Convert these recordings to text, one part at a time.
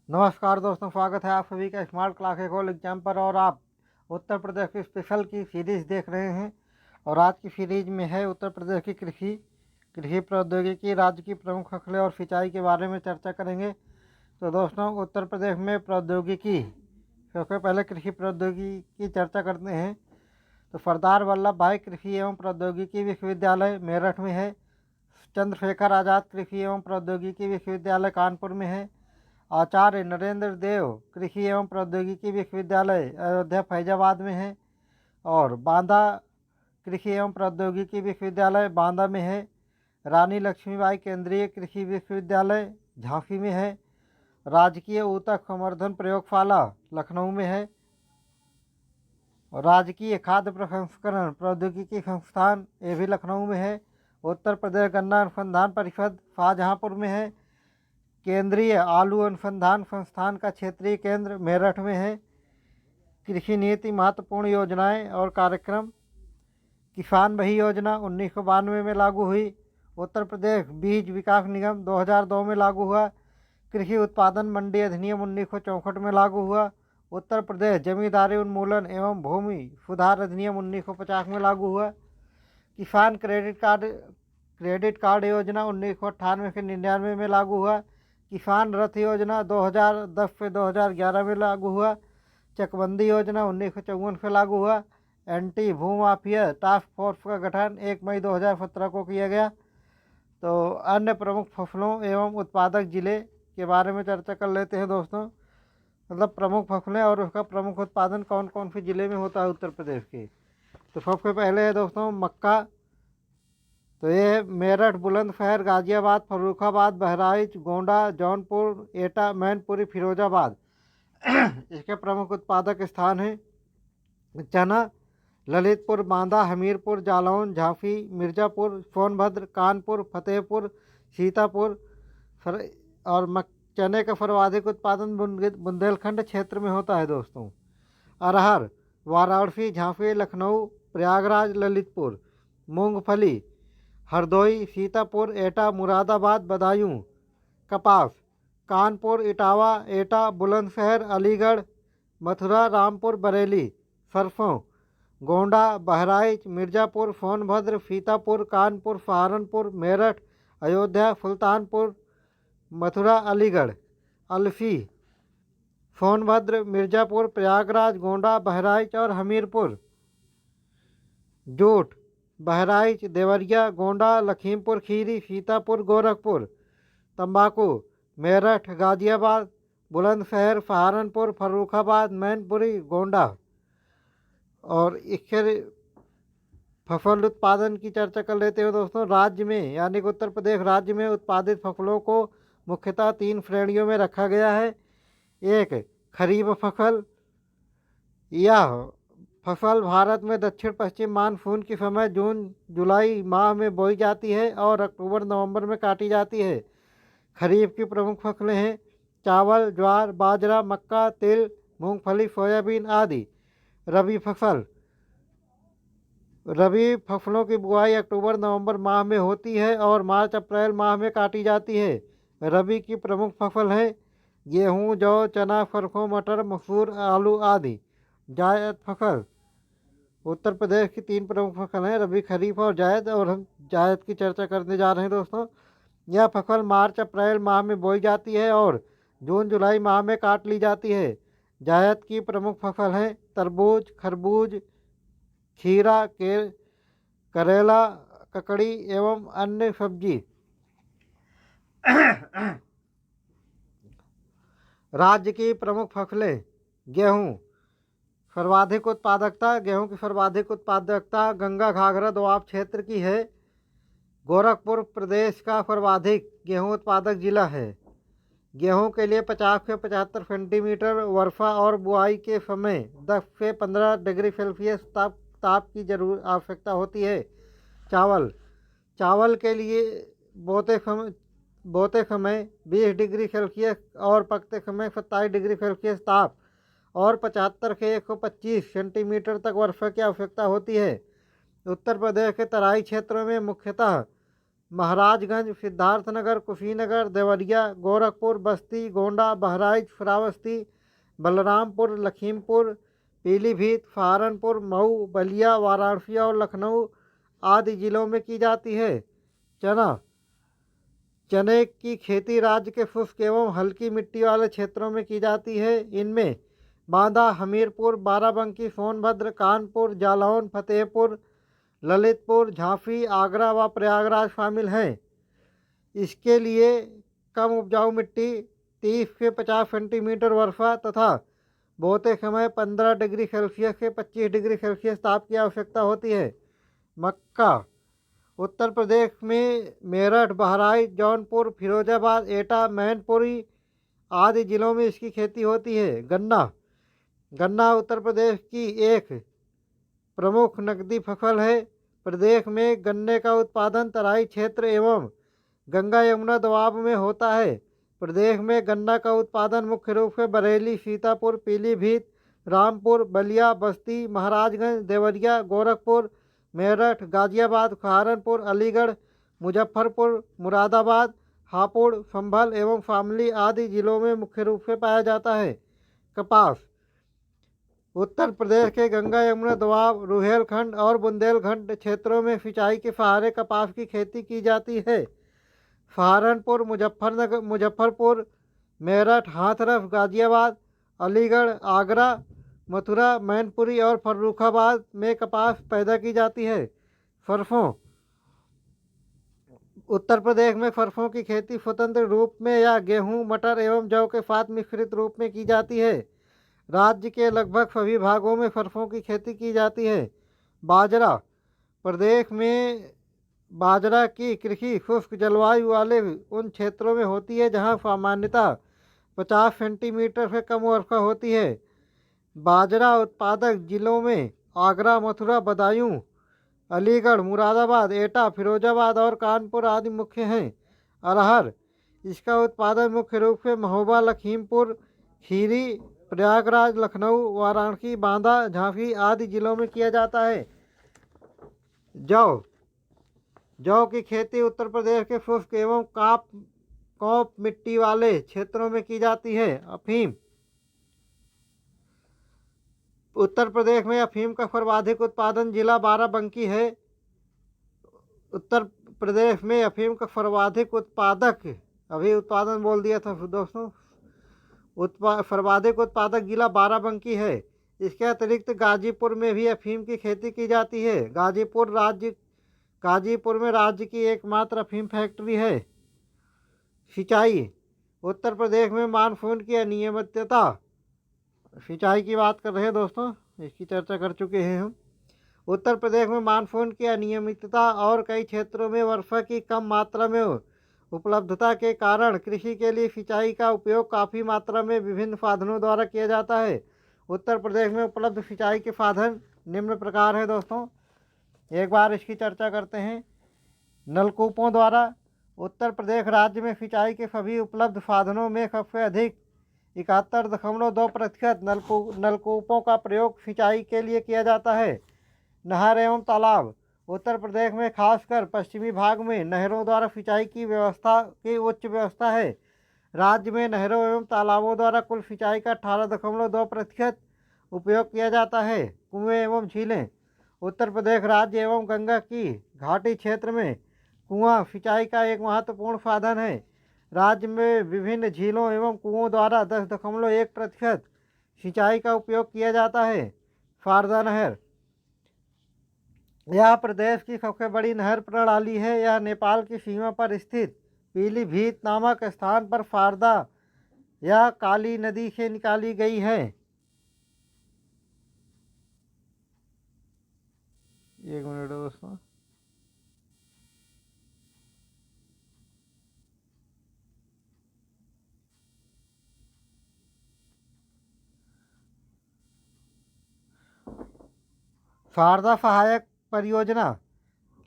नमस्कार दोस्तों, स्वागत है आप सभी का स्मार्ट क्लास एकोल एग्जाम पर। और आप उत्तर प्रदेश की स्पेशल की सीरीज़ देख रहे हैं। और आज की सीरीज में है उत्तर प्रदेश की कृषि कृषि प्रौद्योगिकी, राज्य की प्रमुख फसलें और सिंचाई के बारे में चर्चा करेंगे। तो दोस्तों, उत्तर प्रदेश में प्रौद्योगिकी, सबसे पहले कृषि प्रौद्योगिकी की चर्चा करते हैं। तो सरदार वल्लभ भाई कृषि एवं प्रौद्योगिकी विश्वविद्यालय मेरठ में है। चंद्रशेखर आज़ाद कृषि एवं प्रौद्योगिकी विश्वविद्यालय कानपुर में है। आचार्य नरेंद्र देव कृषि एवं प्रौद्योगिकी विश्वविद्यालय अयोध्या फैजाबाद में है। और बांदा कृषि एवं प्रौद्योगिकी विश्वविद्यालय बांदा में है। रानी लक्ष्मीबाई केंद्रीय कृषि विश्वविद्यालय झांसी में है। राजकीय ऊतक संवर्धन प्रयोगशाला लखनऊ में है। और राजकीय खाद्य प्रसंस्करण प्रौद्योगिकी संस्थान ये भी लखनऊ में है। उत्तर प्रदेश गन्ना अनुसंधान परिषद शाहजहाँपुर में है। केंद्रीय आलू अनुसंधान संस्थान का क्षेत्रीय केंद्र मेरठ में है। कृषि नीति महत्वपूर्ण योजनाएं और कार्यक्रम। किसान बही योजना 1992 में लागू हुई। उत्तर प्रदेश बीज विकास निगम 2002 में लागू हुआ। कृषि उत्पादन मंडी अधिनियम 1964 में लागू हुआ। उत्तर प्रदेश जमींदारी उन्मूलन एवं भूमि सुधार अधिनियम 1950 में लागू हुआ। किसान क्रेडिट कार्ड योजना 1998 से 99 में लागू हुआ। किसान रथ योजना 2010 से 2011 में लागू हुआ। चकबंदी योजना 1954 से लागू हुआ। एंटी भूमाफिया टास्क फोर्स का गठन 1 मई 2017 को किया गया। तो अन्य प्रमुख फसलों एवं उत्पादक जिले के बारे में चर्चा कर लेते हैं दोस्तों। मतलब प्रमुख फसलें और उसका प्रमुख उत्पादन कौन कौन से ज़िले में होता है उत्तर प्रदेश के। तो सबसे पहले है दोस्तों मक्का। तो ये मेरठ, बुलंदशहर, गाजियाबाद, फर्रुखाबाद, बहराइच, गोंडा, जौनपुर, एटा, मैनपुरी, फिरोजाबाद इसके प्रमुख उत्पादक स्थान हैं। चना ललितपुर, बांदा, हमीरपुर, जालौन, झांसी, मिर्ज़ापुर, सोनभद्र, कानपुर, फतेहपुर, सीतापुर। और चने का सर्वाधिक उत्पादन बुंदेलखंड क्षेत्र में होता है दोस्तों। अरहर वाराणसी, झांसी, लखनऊ, प्रयागराज, ललितपुर। मूंगफली हरदोई, सीतापुर, एटा, मुरादाबाद, बदायूं। कपास कानपुर, इटावा, एटा, बुलंदशहर, अलीगढ़, मथुरा, रामपुर, बरेली। सरसों गोंडा, बहराइच, मिर्ज़ापुर, सोनभद्र, सीतापुर, कानपुर, सहारनपुर, मेरठ, अयोध्या, सुल्तानपुर, मथुरा, अलीगढ़। अलसी सोनभद्र, मिर्ज़ापुर, प्रयागराज, गोंडा, बहराइच और हमीरपुर। जूट बहराइच, देवरिया, गोंडा, लखीमपुर खीरी, सीतापुर, गोरखपुर। तंबाकू मेरठ, गाजियाबाद, बुलंदशहर, सहारनपुर, फर्रुखाबाद, मैनपुरी, गोंडा। और इसके फसल उत्पादन की चर्चा कर लेते हैं दोस्तों। राज्य में यानी कि उत्तर प्रदेश राज्य में उत्पादित फसलों को मुख्यतः 3 श्रेणियों में रखा गया है। एक खरीफ फसल। यह फसल भारत में दक्षिण पश्चिम मानसून के समय जून जुलाई माह में बोई जाती है और अक्टूबर नवंबर में काटी जाती है। खरीफ की प्रमुख फसलें हैं चावल, ज्वार, बाजरा, मक्का, तिल, मूंगफली, सोयाबीन आदि। रबी फसल रबी फसलों की बुआई अक्टूबर नवंबर माह में होती है और मार्च अप्रैल माह में काटी जाती है। रबी की प्रमुख फसल हैं गेहूँ, जौ, चना, सरसों, मटर, मसूर, आलू आदि। जायद फसल उत्तर प्रदेश की 3 प्रमुख फसल हैं रबी, खरीफ और जायद। और हम जायद की चर्चा करने जा रहे हैं दोस्तों। यह फसल मार्च अप्रैल माह में बोई जाती है और जून जुलाई माह में काट ली जाती है। जायद की प्रमुख फसल हैं तरबूज, खरबूज, खीरा, करेला, ककड़ी एवं अन्य सब्जी। राज्य की प्रमुख फसलें गेहूँ सर्वाधिक उत्पादकता। गेहूं की सर्वाधिक उत्पादकता गंगा घाघरा दोआब क्षेत्र की है। गोरखपुर प्रदेश का सर्वाधिक गेहूं उत्पादक जिला है। गेहूं के लिए 50 से 75 सेंटीमीटर वर्षा और बुआई के समय 10 से 15 डिग्री सेल्सियस ताप की आवश्यकता होती है। चावल के लिए बोते समय 20 डिग्री सेल्सियस और पकते समय 27 डिग्री सेल्सियस ताप और 75 से 125 सेंटीमीटर तक वर्षा की आवश्यकता होती है। उत्तर प्रदेश के तराई क्षेत्रों में मुख्यतः महाराजगंज, सिद्धार्थनगर, कुशीनगर, देवरिया, गोरखपुर, बस्ती, गोंडा, बहराइच, श्रावस्ती, बलरामपुर, लखीमपुर, पीलीभीत, सहारनपुर, मऊ, बलिया, वाराणसी और लखनऊ आदि जिलों में की जाती है। चना चने की खेती राज्य के शुष्क एवं हल्की मिट्टी वाले क्षेत्रों में की जाती है। इनमें बांदा, हमीरपुर, बाराबंकी, सोनभद्र, कानपुर, जालौन, फतेहपुर, ललितपुर, झांसी, आगरा व प्रयागराज शामिल हैं। इसके लिए कम उपजाऊ मिट्टी, 30 से 50 सेंटीमीटर वर्षा तथा बोते समय 15 डिग्री सेल्सियस से 25 डिग्री सेल्सियस ताप की आवश्यकता होती है। मक्का उत्तर प्रदेश में मेरठ, बहराइच, जौनपुर, फिरोजाबाद, एटा, मैनपुरी आदि जिलों में इसकी खेती होती है। गन्ना उत्तर प्रदेश की एक प्रमुख नकदी फसल है। प्रदेश में गन्ने का उत्पादन तराई क्षेत्र एवं गंगा यमुना दोआब में होता है। प्रदेश में गन्ना का उत्पादन मुख्य रूप से बरेली, सीतापुर, पीलीभीत, रामपुर, बलिया, बस्ती, महाराजगंज, देवरिया, गोरखपुर, मेरठ, गाजियाबाद, सहारनपुर, अलीगढ़, मुजफ्फरपुर, मुरादाबाद, हापुड़, संभल एवं शामली आदि जिलों में मुख्य रूप से पाया जाता है। कपास उत्तर प्रदेश के गंगा यमुना दोआब, रुहेलखंड और बुंदेलखंड क्षेत्रों में सिंचाई के सहारे कपास की खेती की जाती है। सहारनपुर, मुजफ्फरपुर, मेरठ, हाथरस, गाजियाबाद, अलीगढ़, आगरा, मथुरा, मैनपुरी और फर्रुखाबाद में कपास पैदा की जाती है। सरसों उत्तर प्रदेश में सरसों की खेती स्वतंत्र रूप में या गेहूं, मटर एवं जौ के साथ मिश्रित रूप में की जाती है। राज्य के लगभग सभी भागों में सरसों की खेती की जाती है। बाजरा प्रदेश में बाजरा की कृषि शुष्क जलवायु वाले उन क्षेत्रों में होती है जहां सामान्यतः 50 सेंटीमीटर से कम वर्षा होती है। बाजरा उत्पादक जिलों में आगरा, मथुरा, बदायूं, अलीगढ़, मुरादाबाद, एटा, फिरोजाबाद और कानपुर आदि मुख्य हैं। अरहर इसका उत्पादन मुख्य रूप से महोबा, लखीमपुर खीरी, प्रयागराज, लखनऊ, वाराणसी, बांदा, झांसी आदि जिलों में किया जाता है। जौ की खेती उत्तर प्रदेश के शुष्क एवं कौप मिट्टी वाले क्षेत्रों में की जाती है। अफीम उत्तर प्रदेश में अफीम का सर्वाधिक उत्पादन जिला बाराबंकी है। उत्तर प्रदेश में अफीम का सर्वाधिक उत्पादन बोल दिया था दोस्तों, सर्वाधिक उत्पादक जिला बाराबंकी है। इसके अतिरिक्त गाजीपुर में भी अफीम की खेती की जाती है। गाजीपुर में राज्य की एकमात्र अफीम फैक्ट्री है। सिंचाई उत्तर प्रदेश में मानसून की अनियमितता, सिंचाई की बात कर रहे हैं दोस्तों, इसकी चर्चा कर चुके हैं हम। उत्तर प्रदेश में मानसून की अनियमितता और कई क्षेत्रों में वर्षा की कम मात्रा में उपलब्धता के कारण कृषि के लिए सिंचाई का उपयोग काफ़ी मात्रा में विभिन्न साधनों द्वारा किया जाता है। उत्तर प्रदेश में उपलब्ध सिंचाई के साधन निम्न प्रकार है दोस्तों, एक बार इसकी चर्चा करते हैं। नलकूपों द्वारा उत्तर प्रदेश राज्य में सिंचाई के सभी उपलब्ध साधनों में सबसे अधिक 71.2% नलकूपों का प्रयोग सिंचाई के लिए किया जाता है। नहर एवं तालाब उत्तर प्रदेश में खासकर पश्चिमी भाग में नहरों द्वारा सिंचाई की उच्च व्यवस्था है। राज्य में नहरों एवं तालाबों द्वारा कुल सिंचाई का 18.2% उपयोग किया जाता है। कुएं एवं झीलें उत्तर प्रदेश राज्य एवं गंगा की घाटी क्षेत्र में कुआं सिंचाई का एक महत्वपूर्ण साधन है। राज्य में विभिन्न झीलों एवं कुओं द्वारा 10.1% सिंचाई का उपयोग किया जाता है। शारदा नहर यह प्रदेश की सबसे बड़ी नहर प्रणाली है। यह नेपाल की सीमा पर स्थित पीलीभीत नामक स्थान पर शारदा या काली नदी से निकाली गई है। एक मिनट दोस्तों, शारदा सहायक परियोजना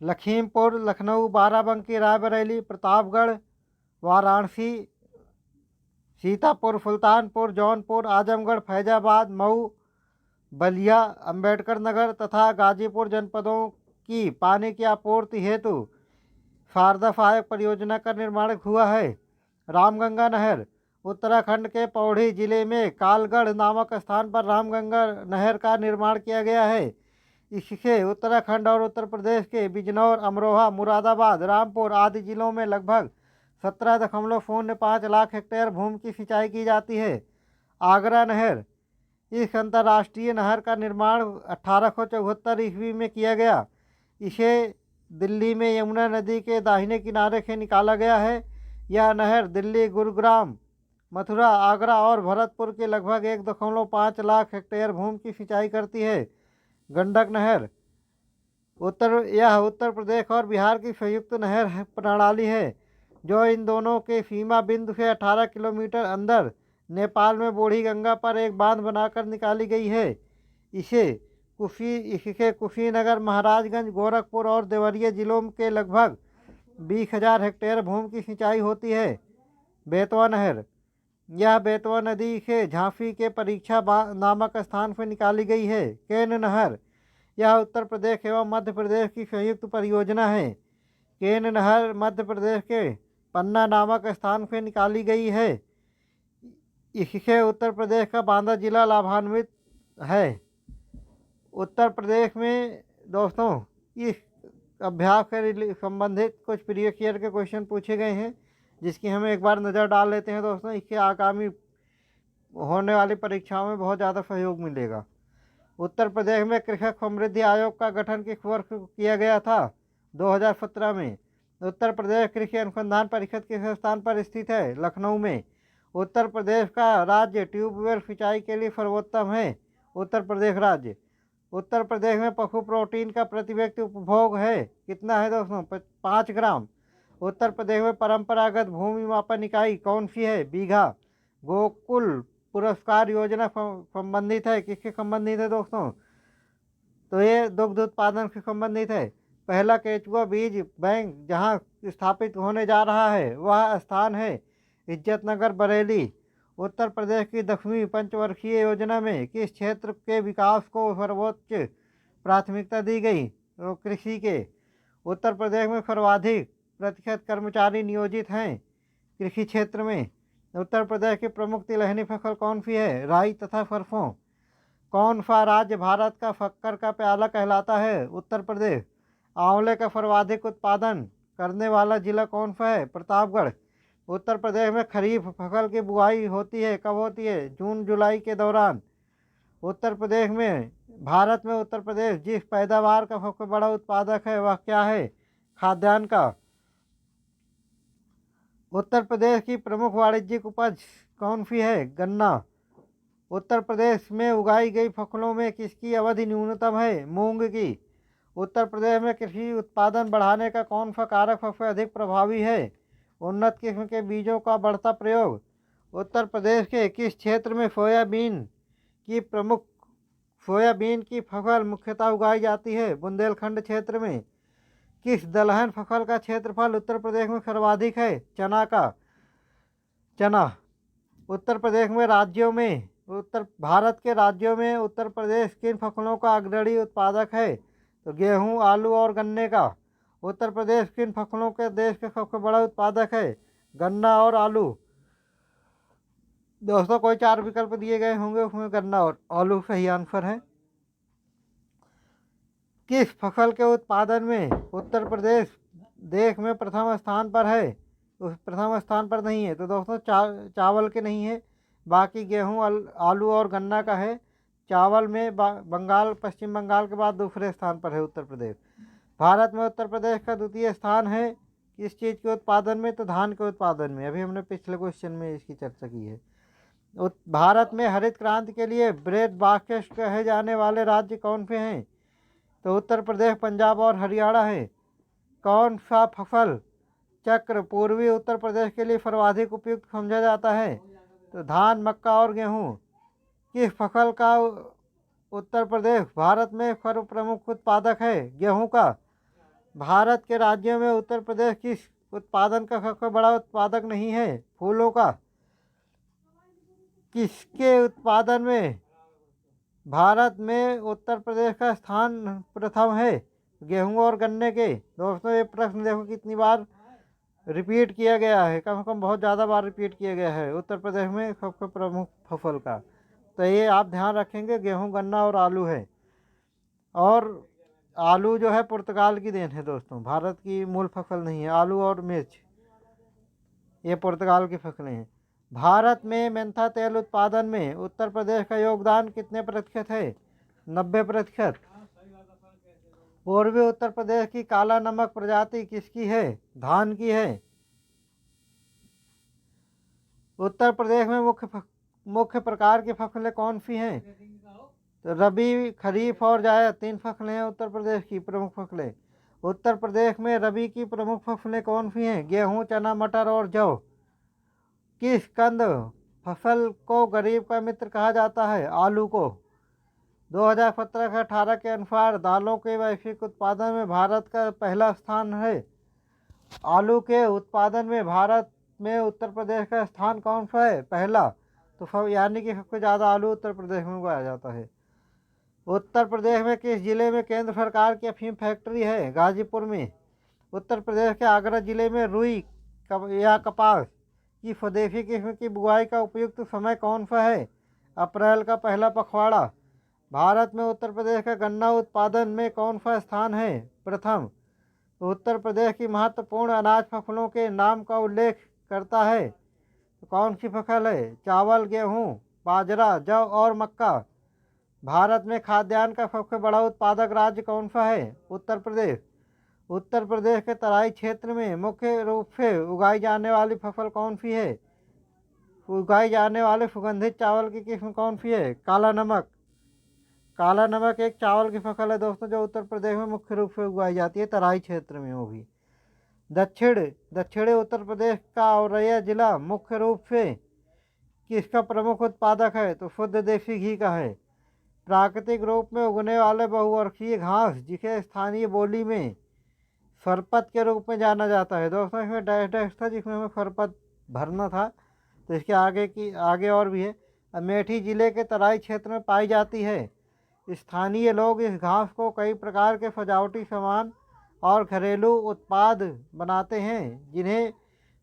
लखीमपुर, लखनऊ, बाराबंकी, रायबरेली, प्रतापगढ़, वाराणसी, सीतापुर, सुल्तानपुर, जौनपुर, आजमगढ़, फैजाबाद, मऊ, बलिया, अंबेडकर नगर तथा गाजीपुर जनपदों की पानी की आपूर्ति हेतु शारदा सहायक परियोजना का निर्माण हुआ है। रामगंगा नहर, उत्तराखंड के पौड़ी जिले में कालगढ़ नामक स्थान पर रामगंगा नहर का निर्माण किया गया है। इससे उत्तराखंड और उत्तर प्रदेश के बिजनौर, अमरोहा, मुरादाबाद, रामपुर आदि जिलों में लगभग 17.05 लाख हेक्टेयर भूमि की सिंचाई की जाती है। आगरा नहर, इस अंतर्राष्ट्रीय नहर का निर्माण 1874 ईस्वी में किया गया। इसे दिल्ली में यमुना नदी के दाहिने किनारे से निकाला गया है। यह नहर दिल्ली, गुरुग्राम, मथुरा, आगरा और भरतपुर के लगभग 1.5 लाख हेक्टेयर भूमि की सिंचाई करती है। गंडक नहर, यह उत्तर प्रदेश और बिहार की संयुक्त नहर प्रणाली है, जो इन दोनों के सीमा बिंदु से 18 किलोमीटर अंदर नेपाल में बूढ़ी गंगा पर एक बांध बनाकर निकाली गई है। इससे कुशीनगर, महाराजगंज, गोरखपुर और देवरिया जिलों के लगभग 20,000 हेक्टेयर भूमि की सिंचाई होती है। बेतवा नहर, यह बेतवा नदी से झांसी के परीक्षा नामक स्थान से निकाली गई है। केन नहर, यह उत्तर प्रदेश एवं मध्य प्रदेश की संयुक्त परियोजना है। केन नहर मध्य प्रदेश के पन्ना नामक स्थान से निकाली गई है। इससे उत्तर प्रदेश का बांदा जिला लाभान्वित है। उत्तर प्रदेश में दोस्तों इस अभ्यास से संबंधित कुछ प्रीवियस ईयर के क्वेश्चन पूछे गए हैं, जिसकी हम एक बार नज़र डाल लेते हैं दोस्तों। इसके आगामी होने वाली परीक्षाओं में बहुत ज़्यादा सहयोग मिलेगा। उत्तर प्रदेश में कृषक समृद्धि आयोग का गठन किस वर्ष किया गया था? 2017 में। उत्तर प्रदेश कृषि अनुसंधान परिषद किस स्थान पर स्थित है? लखनऊ में। उत्तर प्रदेश का राज्य ट्यूबवेल सिंचाई के लिए सर्वोत्तम है। उत्तर प्रदेश राज्य। उत्तर प्रदेश में पशु प्रोटीन का प्रति व्यक्ति उपभोग है कितना है दोस्तों? 5 ग्राम। उत्तर प्रदेश में परंपरागत भूमि मापन इकाई कौन सी है? बीघा। गोकुल पुरस्कार योजना संबंधित है, किससे संबंधित है दोस्तों? तो ये दुग्ध उत्पादन से संबंधित है। पहला केचुआ बीज बैंक जहां स्थापित होने जा रहा है वह स्थान है इज्जतनगर, बरेली। उत्तर प्रदेश की 10वीं पंचवर्षीय योजना में किस क्षेत्र के विकास को सर्वोच्च प्राथमिकता दी गई? तो कृषि के। उत्तर प्रदेश में सर्वाधिक प्रतिशत कर्मचारी नियोजित हैं कृषि क्षेत्र में। उत्तर प्रदेश की प्रमुख तिलहनी फसल कौन सी है? राई तथा सरसों। कौन सा राज्य भारत का शक्कर का प्याला कहलाता है? उत्तर प्रदेश। आंवले का सर्वाधिक उत्पादन करने वाला जिला कौन सा है? प्रतापगढ़। उत्तर प्रदेश में खरीफ फसल की बुआई होती है, कब होती है? जून जुलाई के दौरान। उत्तर प्रदेश में भारत में उत्तर प्रदेश जिस पैदावार का सबसे बड़ा उत्पादक है वह क्या है? खाद्यान्न का। उत्तर प्रदेश की प्रमुख वाणिज्यिक उपज कौन सी है? गन्ना। उत्तर प्रदेश में उगाई गई फसलों में किसकी अवधि न्यूनतम है? मूंग की। उत्तर प्रदेश में कृषि उत्पादन बढ़ाने का कौन सा कारक सबसे अधिक प्रभावी है? उन्नत किस्म के बीजों का बढ़ता प्रयोग। उत्तर प्रदेश के किस क्षेत्र में सोयाबीन की फसल मुख्यतः उगाई जाती है? बुंदेलखंड क्षेत्र में। किस दलहन फसल का क्षेत्रफल उत्तर प्रदेश में सर्वाधिक है? चना का। चना। उत्तर प्रदेश में भारत के राज्यों में उत्तर प्रदेश किन फसलों का अग्रणी उत्पादक है? तो गेहूं, आलू और गन्ने का। उत्तर प्रदेश किन फसलों के देश के सबसे बड़ा उत्पादक है? गन्ना और आलू। दोस्तों कोई 4 विकल्प दिए गए होंगे, उसमें गन्ना और आलू सही आंसर है। किस फसल के उत्पादन में उत्तर प्रदेश देश में प्रथम स्थान पर है? उस प्रथम स्थान पर नहीं है तो दोस्तों चावल के नहीं है, बाकी गेहूं, आलू और गन्ना का है। चावल में पश्चिम बंगाल के बाद दूसरे स्थान पर है उत्तर प्रदेश। भारत में उत्तर प्रदेश का द्वितीय स्थान है किस चीज़ के उत्पादन में? तो धान के उत्पादन में। अभी हमने पिछले क्वेश्चन में इसकी चर्चा की है। भारत में हरित क्रांति के लिए ब्रेड बास्केट कहे जाने वाले राज्य कौन से हैं? तो उत्तर प्रदेश, पंजाब और हरियाणा है। कौन सा फसल चक्र पूर्वी उत्तर प्रदेश के लिए सर्वाधिक उपयुक्त समझा जाता है? तो धान, मक्का और गेहूँ। किस फसल का उत्तर प्रदेश भारत में सर्व प्रमुख उत्पादक है? गेहूँ का। भारत के राज्यों में उत्तर प्रदेश किस उत्पादन का सबसे बड़ा उत्पादक नहीं है? फूलों का। किसके उत्पादन में भारत में उत्तर प्रदेश का स्थान प्रथम है? गेहूं और गन्ने के। दोस्तों ये प्रश्न देखो कितनी बार रिपीट किया गया है, कम से कम बहुत ज़्यादा बार रिपीट किया गया है उत्तर प्रदेश में सबसे प्रमुख फसल का। तो ये आप ध्यान रखेंगे, गेहूं गन्ना और आलू है। और आलू जो है पुर्तगाल की देन है दोस्तों, भारत की मूल फसल नहीं है। आलू और मिर्च ये पुर्तगाल की फसलें हैं। भारत में मेंथा तेल उत्पादन में उत्तर प्रदेश का योगदान कितने प्रतिशत है? 90%। पूर्वी उत्तर प्रदेश की काला नमक प्रजाति किसकी है? धान की है। उत्तर प्रदेश में मुख्य प्रकार की फसलें कौन सी हैं? तो रबी, खरीफ और जायद 3 फसलें हैं उत्तर प्रदेश की प्रमुख फसलें। उत्तर प्रदेश में रबी की प्रमुख फसलें कौन सी हैं? गेहूं, चना, मटर और जौ। किस कंद फसल को गरीब का मित्र कहा जाता है? आलू को। 2017-18 के अनुसार दालों के वैश्विक उत्पादन में भारत का पहला स्थान है। आलू के उत्पादन में भारत में उत्तर प्रदेश का स्थान कौन सा है? पहला। तो यानी कि सबसे ज़्यादा आलू उत्तर प्रदेश में उगाया जाता है। उत्तर प्रदेश में किस जिले में केंद्र सरकार की अफीम फैक्ट्री है? गाजीपुर में। उत्तर प्रदेश के आगरा जिले में रुई या कपास की स्वदेशी किस्म की बुआई का उपयुक्त समय कौन सा है? अप्रैल का पहला पखवाड़ा। भारत में उत्तर प्रदेश का गन्ना उत्पादन में कौन सा स्थान है? प्रथम। उत्तर प्रदेश की महत्वपूर्ण अनाज फसलों के नाम का उल्लेख करता है तो कौन सी फसल है? चावल, गेहूँ, बाजरा, जौ और मक्का। भारत में खाद्यान्न का सबसे बड़ा उत्पादक राज्य कौन सा है? उत्तर प्रदेश। उत्तर प्रदेश के तराई क्षेत्र में मुख्य रूप से उगाई जाने वाली फसल कौन सी है? उगाई जाने वाले सुगंधित चावल की किस्म कौन सी है? काला नमक। काला नमक एक चावल की फसल है दोस्तों, जो उत्तर प्रदेश में मुख्य रूप से उगाई जाती है, तराई क्षेत्र में वो भी। दक्षिणी उत्तर प्रदेश का औरैया जिला मुख्य रूप से किसका प्रमुख उत्पादक है? तो शुद्ध देसी घी का है। प्राकृतिक रूप में उगने वाले बहुवर्षीय घास जिसे स्थानीय बोली में सरपत के रूप में जाना जाता है। दोस्तों इसमें डैश डैश था जिसमें हमें सरपत भरना था, तो इसके आगे और भी है। अमेठी जिले के तराई क्षेत्र में पाई जाती है। स्थानीय लोग इस घास को कई प्रकार के सजावटी सामान और घरेलू उत्पाद बनाते हैं, जिन्हें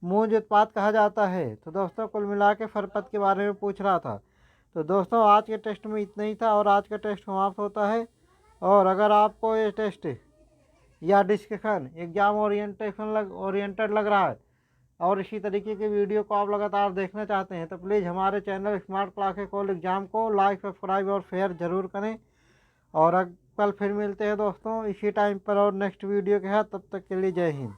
मूंज उत्पाद कहा जाता है। तो दोस्तों कुल मिला के सरपत के बारे में पूछ रहा था। तो दोस्तों आज के टेस्ट में इतना ही था और आज का टेस्ट समाप्त होता है। और अगर आपको ये टेस्ट या डिस्कशन एग्जाम ओरिएंटेड लग रहा है और इसी तरीके के वीडियो को आप लगातार देखना चाहते हैं तो प्लीज़ हमारे channel smart classes all exam को लाइक, सब्सक्राइब और शेयर ज़रूर करें। और कल फिर मिलते हैं दोस्तों इसी टाइम पर और नेक्स्ट वीडियो के साथ। तब तक के लिए जय हिंद।